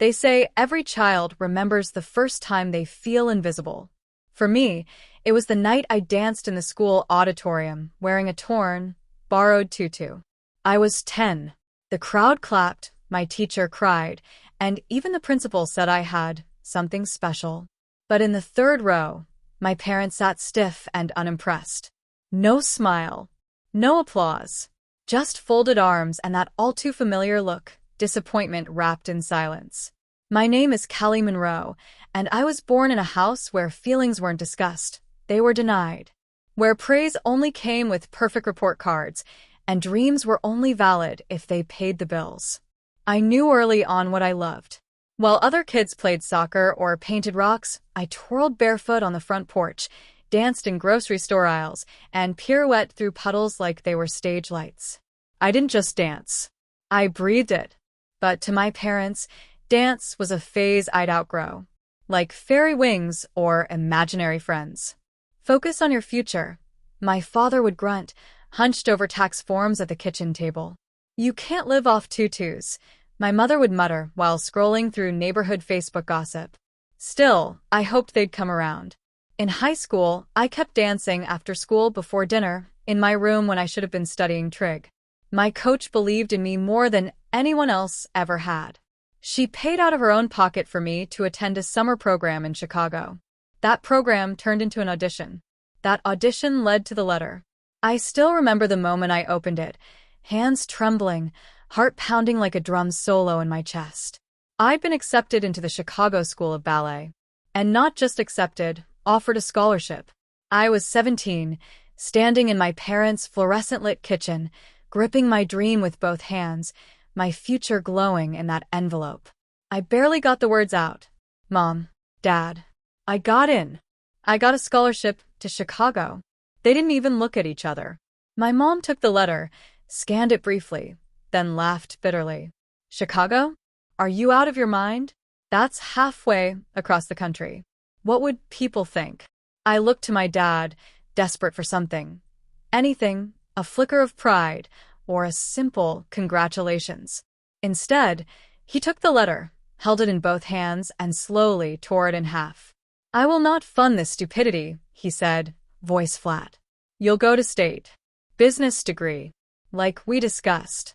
They say every child remembers the first time they feel invisible. For me, it was the night I danced in the school auditorium wearing a torn, borrowed tutu. I was 10. The crowd clapped, my teacher cried, and even the principal said I had something special. But in the third row, my parents sat stiff and unimpressed. No smile, no applause, just folded arms and that all too familiar look, disappointment wrapped in silence. My name is Kelly Monroe, and I was born in a house where feelings weren't discussed, they were denied. Where praise only came with perfect report cards, and dreams were only valid if they paid the bills. I knew early on what I loved. While other kids played soccer or painted rocks, I twirled barefoot on the front porch, danced in grocery store aisles, and pirouetted through puddles like they were stage lights. I didn't just dance. I breathed it. But to my parents, dance was a phase I'd outgrow. Like fairy wings or imaginary friends. Focus on your future, my father would grunt, hunched over tax forms at the kitchen table. You can't live off tutus, my mother would mutter while scrolling through neighborhood Facebook gossip. Still, I hoped they'd come around. In high school, I kept dancing after school before dinner, in my room when I should have been studying trig. My coach believed in me more than anyone else ever had. She paid out of her own pocket for me to attend a summer program in Chicago. That program turned into an audition. That audition led to the letter. I still remember the moment I opened it, hands trembling, heart pounding like a drum solo in my chest. I'd been accepted into the Chicago School of Ballet. And not just accepted, offered a scholarship. I was 17, standing in my parents' fluorescent-lit kitchen, gripping my dream with both hands, my future glowing in that envelope. I barely got the words out. Mom, Dad, I got in. I got a scholarship to Chicago. They didn't even look at each other. My mom took the letter, scanned it briefly, then laughed bitterly. Chicago? Are you out of your mind? That's halfway across the country. What would people think? I looked to my dad, desperate for something. Anything, a flicker of pride, or a simple congratulations. Instead, he took the letter, held it in both hands, and slowly tore it in half. I will not fund this stupidity, he said, voice flat. You'll go to state. Business degree. Like we discussed.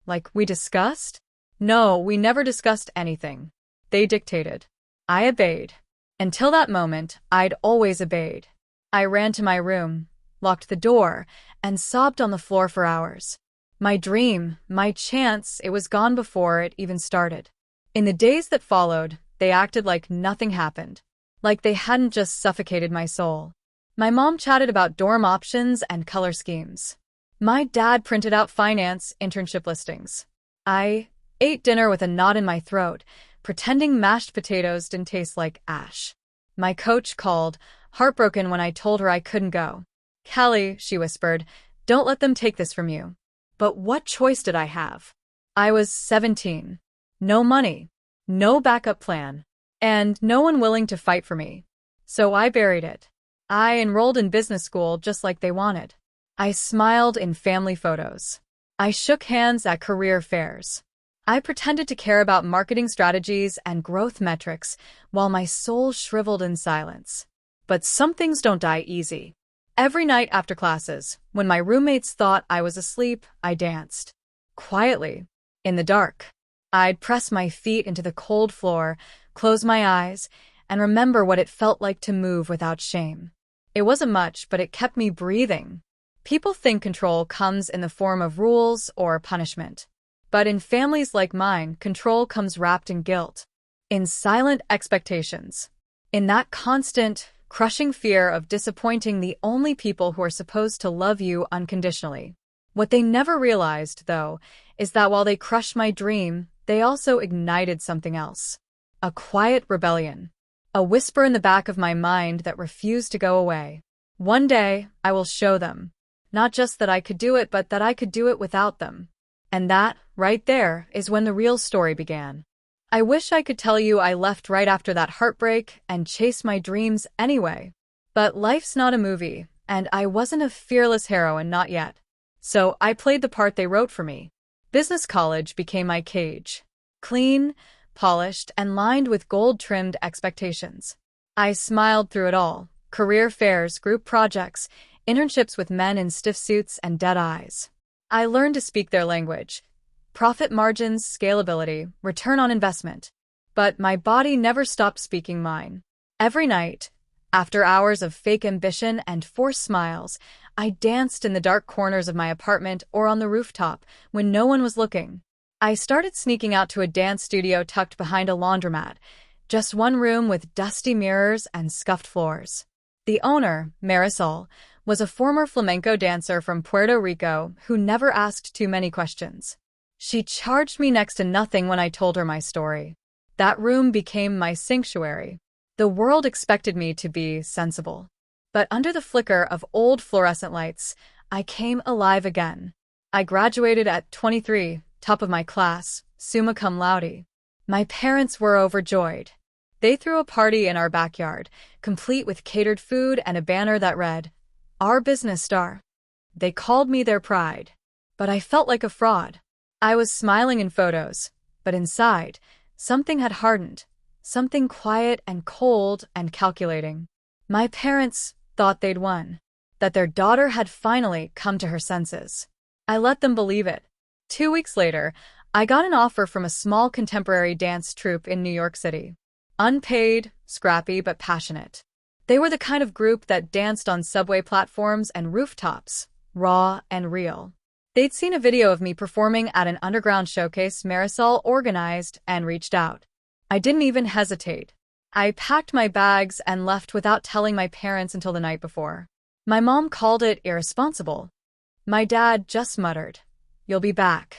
Like we discussed? No, we never discussed anything. They dictated. I obeyed. Until that moment, I'd always obeyed. I ran to my room, locked the door, and sobbed on the floor for hours. My dream, my chance, it was gone before it even started. In the days that followed, they acted like nothing happened. Like they hadn't just suffocated my soul. My mom chatted about dorm options and color schemes. My dad printed out finance internship listings. I ate dinner with a knot in my throat, pretending mashed potatoes didn't taste like ash. My coach called, heartbroken when I told her I couldn't go. Kelly, she whispered, don't let them take this from you. But what choice did I have? I was 17. No money. No backup plan. And no one willing to fight for me. So I buried it. I enrolled in business school just like they wanted. I smiled in family photos. I shook hands at career fairs. I pretended to care about marketing strategies and growth metrics while my soul shriveled in silence. But some things don't die easy. Every night after classes, when my roommates thought I was asleep, I danced. Quietly, in the dark. I'd press my feet into the cold floor, close my eyes, and remember what it felt like to move without shame. It wasn't much, but it kept me breathing. People think control comes in the form of rules or punishment. But in families like mine, control comes wrapped in guilt, in silent expectations, in that constant, crushing fear of disappointing the only people who are supposed to love you unconditionally. What they never realized, though, is that while they crushed my dream, they also ignited something else. A quiet rebellion. A whisper in the back of my mind that refused to go away. One day, I will show them. Not just that I could do it, but that I could do it without them. And that, right there, is when the real story began. I wish I could tell you I left right after that heartbreak and chased my dreams anyway. But life's not a movie, and I wasn't a fearless heroine, not yet. So I played the part they wrote for me. Business college became my cage. Clean, polished, and lined with gold-trimmed expectations. I smiled through it all: career fairs, group projects, internships with men in stiff suits and dead eyes. I learned to speak their language: profit margins, scalability, return on investment. But my body never stopped speaking mine. Every night, after hours of fake ambition and forced smiles, I danced in the dark corners of my apartment or on the rooftop when no one was looking. I started sneaking out to a dance studio tucked behind a laundromat, just one room with dusty mirrors and scuffed floors. The owner, Marisol, was a former flamenco dancer from Puerto Rico who never asked too many questions. She charged me next to nothing when I told her my story. That room became my sanctuary. The world expected me to be sensible. But under the flicker of old fluorescent lights, I came alive again. I graduated at 23, top of my class, summa cum laude. My parents were overjoyed. They threw a party in our backyard, complete with catered food and a banner that read, "Our business star." They called me their pride. But I felt like a fraud. I was smiling in photos, but inside, something had hardened. Something quiet and cold and calculating. My parents thought they'd won, that their daughter had finally come to her senses. I let them believe it. 2 weeks later, I got an offer from a small contemporary dance troupe in New York City. Unpaid, scrappy, but passionate. They were the kind of group that danced on subway platforms and rooftops, raw and real. They'd seen a video of me performing at an underground showcase Marisol organized and reached out. I didn't even hesitate. I packed my bags and left without telling my parents until the night before. My mom called it irresponsible. My dad just muttered, "You'll be back."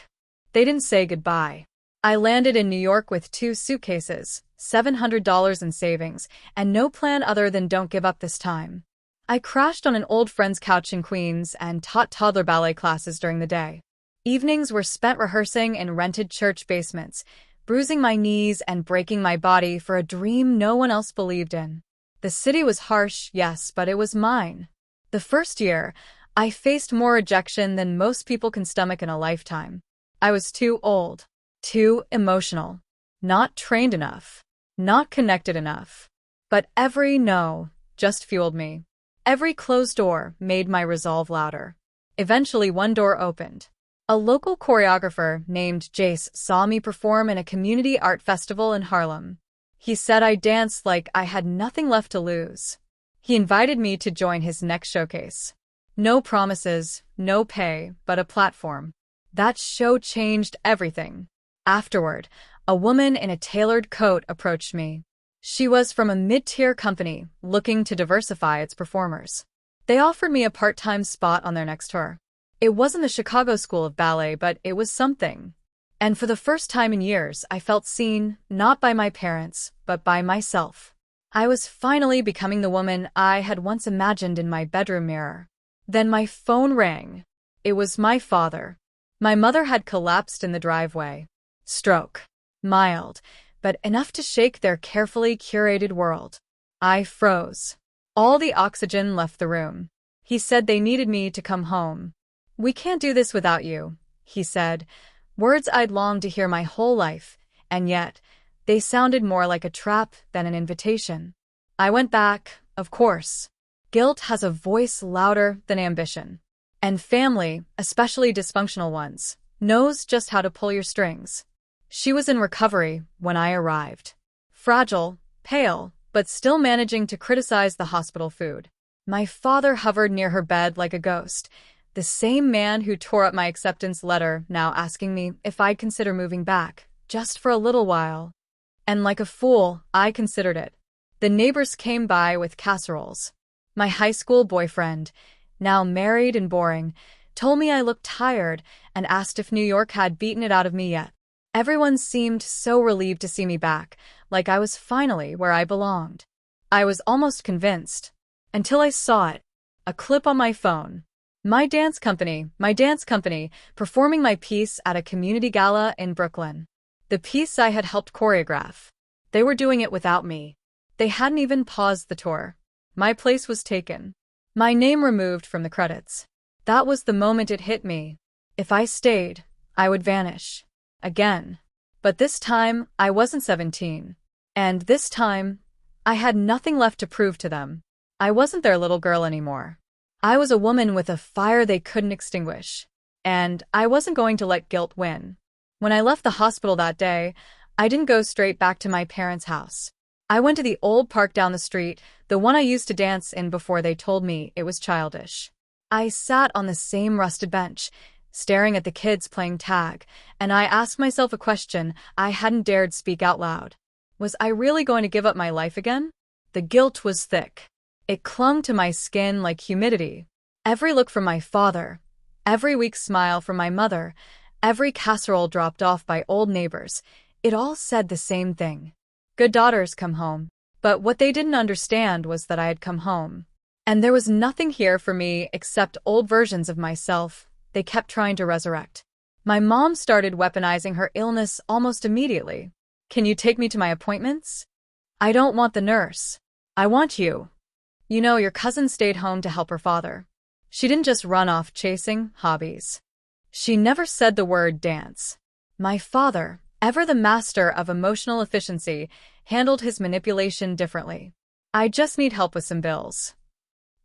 They didn't say goodbye. I landed in New York with 2 suitcases, $700 in savings, and no plan other than don't give up this time. I crashed on an old friend's couch in Queens and taught toddler ballet classes during the day. Evenings were spent rehearsing in rented church basements, bruising my knees and breaking my body for a dream no one else believed in. The city was harsh, yes, but it was mine. The first year, I faced more rejection than most people can stomach in a lifetime. I was too old, too emotional, not trained enough, not connected enough. But every no just fueled me. Every closed door made my resolve louder. Eventually, one door opened. A local choreographer named Jace saw me perform in a community art festival in Harlem. He said I danced like I had nothing left to lose. He invited me to join his next showcase. No promises, no pay, but a platform. That show changed everything. Afterward, a woman in a tailored coat approached me. She was from a mid-tier company looking to diversify its performers. They offered me a part-time spot on their next tour. It wasn't the Chicago School of Ballet, but it was something. And for the first time in years, I felt seen, not by my parents, but by myself. I was finally becoming the woman I had once imagined in my bedroom mirror. Then my phone rang. It was my father. My mother had collapsed in the driveway. Stroke. Mild, but enough to shake their carefully curated world. I froze. All the oxygen left the room. He said they needed me to come home. "We can't do this without you," he said, words I'd longed to hear my whole life, and yet they sounded more like a trap than an invitation. I went back, of course. Guilt has a voice louder than ambition. And family, especially dysfunctional ones, knows just how to pull your strings. She was in recovery when I arrived. Fragile, pale, but still managing to criticize the hospital food. My father hovered near her bed like a ghost, the same man who tore up my acceptance letter, now asking me if I'd consider moving back, just for a little while. And like a fool, I considered it. The neighbors came by with casseroles. My high school boyfriend, now married and boring, told me I looked tired and asked if New York had beaten it out of me yet. Everyone seemed so relieved to see me back, like I was finally where I belonged. I was almost convinced, until I saw it, a clip on my phone. My dance company, performing my piece at a community gala in Brooklyn. The piece I had helped choreograph. They were doing it without me. They hadn't even paused the tour. My place was taken. My name removed from the credits. That was the moment it hit me. If I stayed, I would vanish. Again. But this time, I wasn't 17. And this time, I had nothing left to prove to them. I wasn't their little girl anymore. I was a woman with a fire they couldn't extinguish. And I wasn't going to let guilt win. When I left the hospital that day, I didn't go straight back to my parents' house. I went to the old park down the street, the one I used to dance in before they told me it was childish. I sat on the same rusted bench, staring at the kids playing tag, and I asked myself a question I hadn't dared speak out loud. Was I really going to give up my life again? The guilt was thick. It clung to my skin like humidity. Every look from my father, every weak smile from my mother, every casserole dropped off by old neighbors, it all said the same thing. Good daughters come home. But what they didn't understand was that I had come home. And there was nothing here for me except old versions of myself they kept trying to resurrect. My mom started weaponizing her illness almost immediately. Can you take me to my appointments? I don't want the nurse. I want you. You know, your cousin stayed home to help her father. She didn't just run off chasing hobbies. She never said the word dance. My father, ever the master of emotional efficiency, handled his manipulation differently. I just need help with some bills.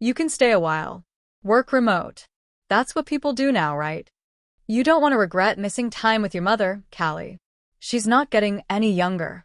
You can stay a while. Work remote. That's what people do now, right? You don't want to regret missing time with your mother, Callie. She's not getting any younger.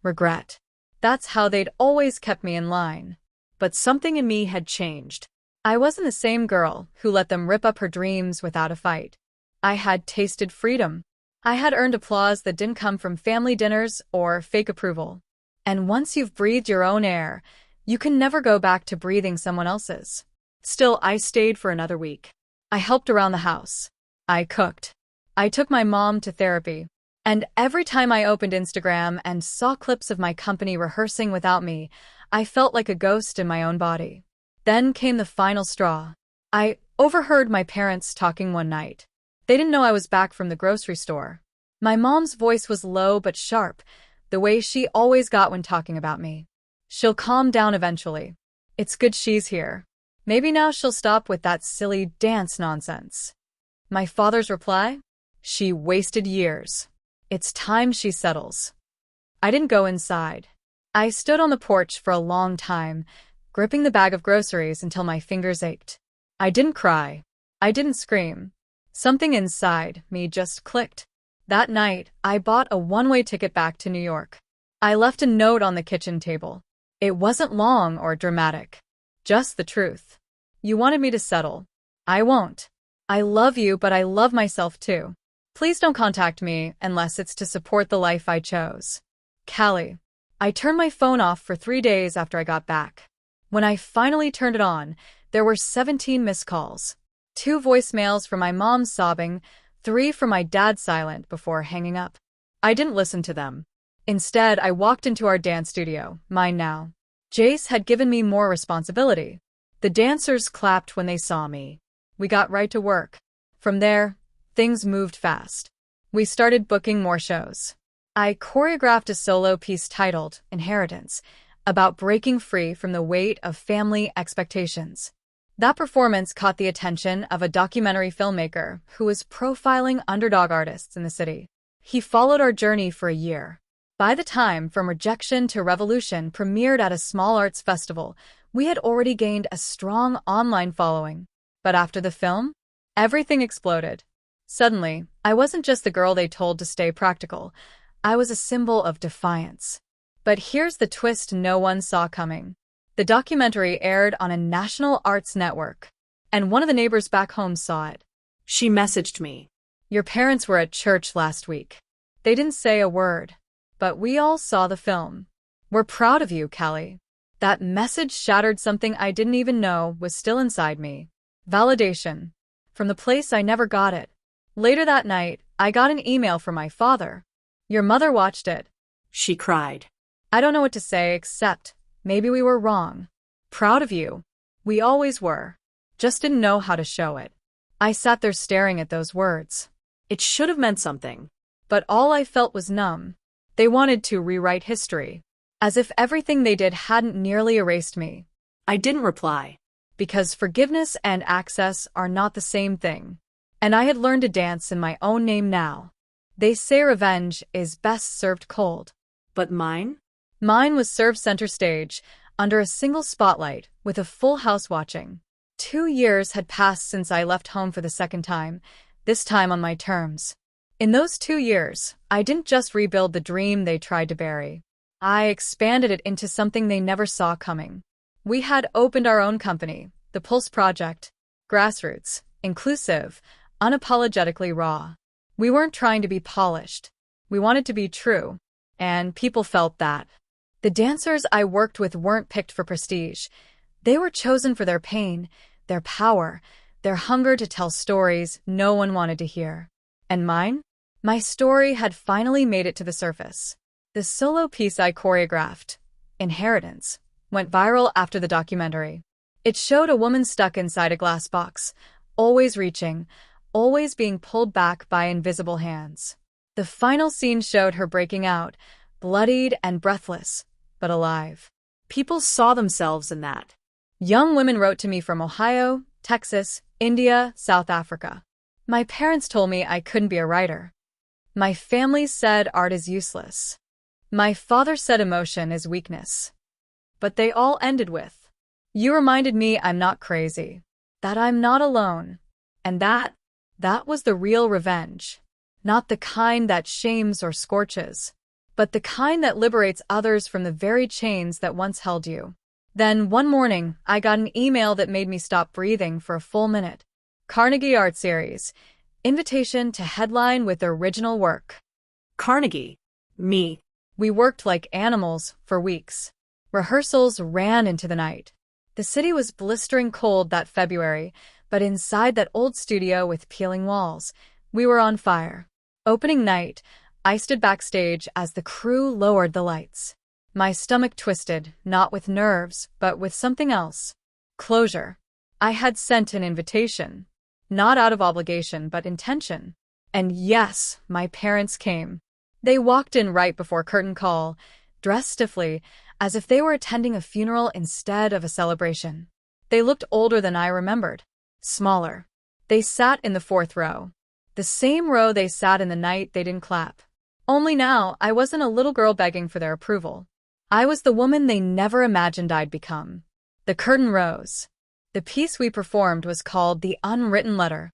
Regret. That's how they'd always kept me in line. But something in me had changed. I wasn't the same girl who let them rip up her dreams without a fight. I had tasted freedom. I had earned applause that didn't come from family dinners or fake approval. And once you've breathed your own air, you can never go back to breathing someone else's. Still, I stayed for another week. I helped around the house. I cooked. I took my mom to therapy. And every time I opened Instagram and saw clips of my company rehearsing without me, I felt like a ghost in my own body. Then came the final straw. I overheard my parents talking one night. They didn't know I was back from the grocery store. My mom's voice was low but sharp, the way she always got when talking about me. She'll calm down eventually. It's good she's here. Maybe now she'll stop with that silly dance nonsense. My father's reply? She wasted years. It's time she settles. I didn't go inside. I stood on the porch for a long time, gripping the bag of groceries until my fingers ached. I didn't cry. I didn't scream. Something inside me just clicked. That night, I bought a one-way ticket back to New York. I left a note on the kitchen table. It wasn't long or dramatic. Just the truth. You wanted me to settle. I won't. I love you, but I love myself too. Please don't contact me unless it's to support the life I chose. Callie. I turned my phone off for 3 days after I got back. When I finally turned it on, there were 17 missed calls. 2 voicemails from my mom sobbing, 3 from my dad silent before hanging up. I didn't listen to them. Instead, I walked into our dance studio, mine now. Jace had given me more responsibility. The dancers clapped when they saw me. We got right to work. From there, things moved fast. We started booking more shows. I choreographed a solo piece titled Inheritance, about breaking free from the weight of family expectations. That performance caught the attention of a documentary filmmaker who was profiling underdog artists in the city. He followed our journey for a year. By the time From Rejection to Revolution premiered at a small arts festival, we had already gained a strong online following. But after the film, everything exploded. Suddenly, I wasn't just the girl they told to stay practical. I was a symbol of defiance. But here's the twist no one saw coming. The documentary aired on a national arts network, and one of the neighbors back home saw it. She messaged me. Your parents were at church last week. They didn't say a word, but we all saw the film. We're proud of you, Callie. That message shattered something I didn't even know was still inside me. Validation. From the place I never got it. Later that night, I got an email from my father. Your mother watched it. She cried. I don't know what to say except, maybe we were wrong. Proud of you. We always were. Just didn't know how to show it. I sat there staring at those words. It should have meant something. But all I felt was numb. They wanted to rewrite history. As if everything they did hadn't nearly erased me. I didn't reply. Because forgiveness and access are not the same thing. And I had learned to dance in my own name now. They say revenge is best served cold. But mine? Mine was served center stage, under a single spotlight, with a full house watching. 2 years had passed since I left home for the second time, this time on my terms. In those 2 years, I didn't just rebuild the dream they tried to bury. I expanded it into something they never saw coming. We had opened our own company, the Pulse Project. Grassroots, inclusive, unapologetically raw. We weren't trying to be polished. We wanted to be true. And people felt that. The dancers I worked with weren't picked for prestige. They were chosen for their pain, their power, their hunger to tell stories no one wanted to hear. And mine? My story had finally made it to the surface. The solo piece I choreographed, Inheritance, went viral after the documentary. It showed a woman stuck inside a glass box, always reaching, always being pulled back by invisible hands. The final scene showed her breaking out, bloodied and breathless, but alive. People saw themselves in that. Young women wrote to me from Ohio, Texas, India, South Africa. My parents told me I couldn't be a writer. My family said art is useless. My father said emotion is weakness. But they all ended with, "You reminded me I'm not crazy. That I'm not alone." And that was the real revenge. Not the kind that shames or scorches, but the kind that liberates others from the very chains that once held you. Then, one morning, I got an email that made me stop breathing for a full minute. Carnegie Art Series. Invitation to headline with original work. Carnegie. Me. We worked like animals for weeks. Rehearsals ran into the night. The city was blistering cold that February, but inside that old studio with peeling walls, we were on fire. Opening night, I stood backstage as the crew lowered the lights. My stomach twisted, not with nerves, but with something else. Closure. I had sent an invitation. Not out of obligation, but intention. And yes, my parents came. They walked in right before curtain call, dressed stiffly, as if they were attending a funeral instead of a celebration. They looked older than I remembered. Smaller. They sat in the fourth row. The same row they sat in the night they didn't clap. Only now, I wasn't a little girl begging for their approval. I was the woman they never imagined I'd become. The curtain rose. The piece we performed was called The Unwritten Letter.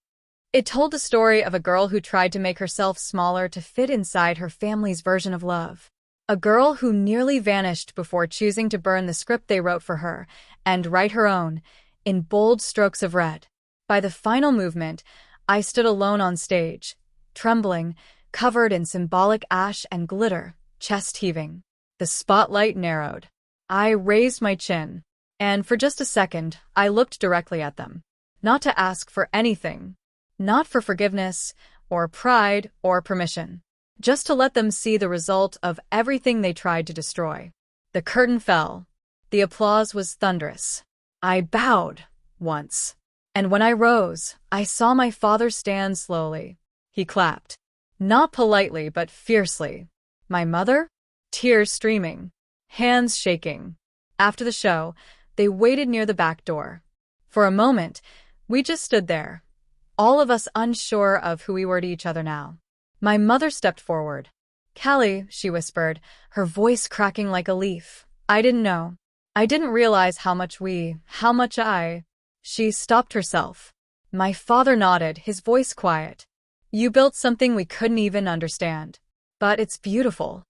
It told the story of a girl who tried to make herself smaller to fit inside her family's version of love. A girl who nearly vanished before choosing to burn the script they wrote for her and write her own, in bold strokes of red. By the final movement, I stood alone on stage, trembling, covered in symbolic ash and glitter, chest heaving. The spotlight narrowed. I raised my chin, and for just a second, I looked directly at them. Not to ask for anything. Not for forgiveness, or pride, or permission. Just to let them see the result of everything they tried to destroy. The curtain fell. The applause was thunderous. I bowed once. And when I rose, I saw my father stand slowly. He clapped. Not politely, but fiercely. My mother? Tears streaming. Hands shaking. After the show, they waited near the back door. For a moment, we just stood there, all of us unsure of who we were to each other now. My mother stepped forward. "Callie," she whispered, her voice cracking like a leaf. "I didn't know. I didn't realize how much I—" She stopped herself. My father nodded, his voice quiet. "You built something we couldn't even understand. But it's beautiful."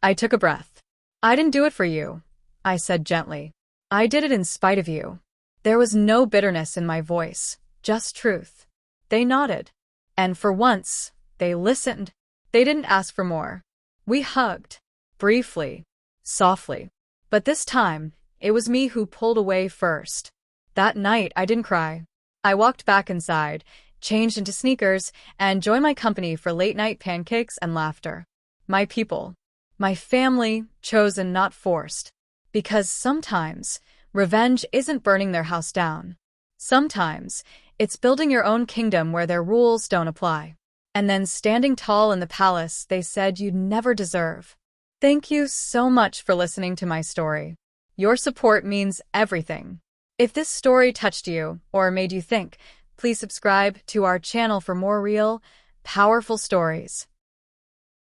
I took a breath. "I didn't do it for you," I said gently. "I did it in spite of you." There was no bitterness in my voice, just truth. They nodded. And for once, they listened. They didn't ask for more. We hugged. Briefly. Softly. But this time, it was me who pulled away first. That night, I didn't cry. I walked back inside, changed into sneakers, and joined my company for late-night pancakes and laughter. My people. My family, chosen not forced. Because sometimes, revenge isn't burning their house down. Sometimes, it's building your own kingdom where their rules don't apply. And then standing tall in the palace they said you'd never deserve. Thank you so much for listening to my story. Your support means everything. If this story touched you or made you think, please subscribe to our channel for more real, powerful stories.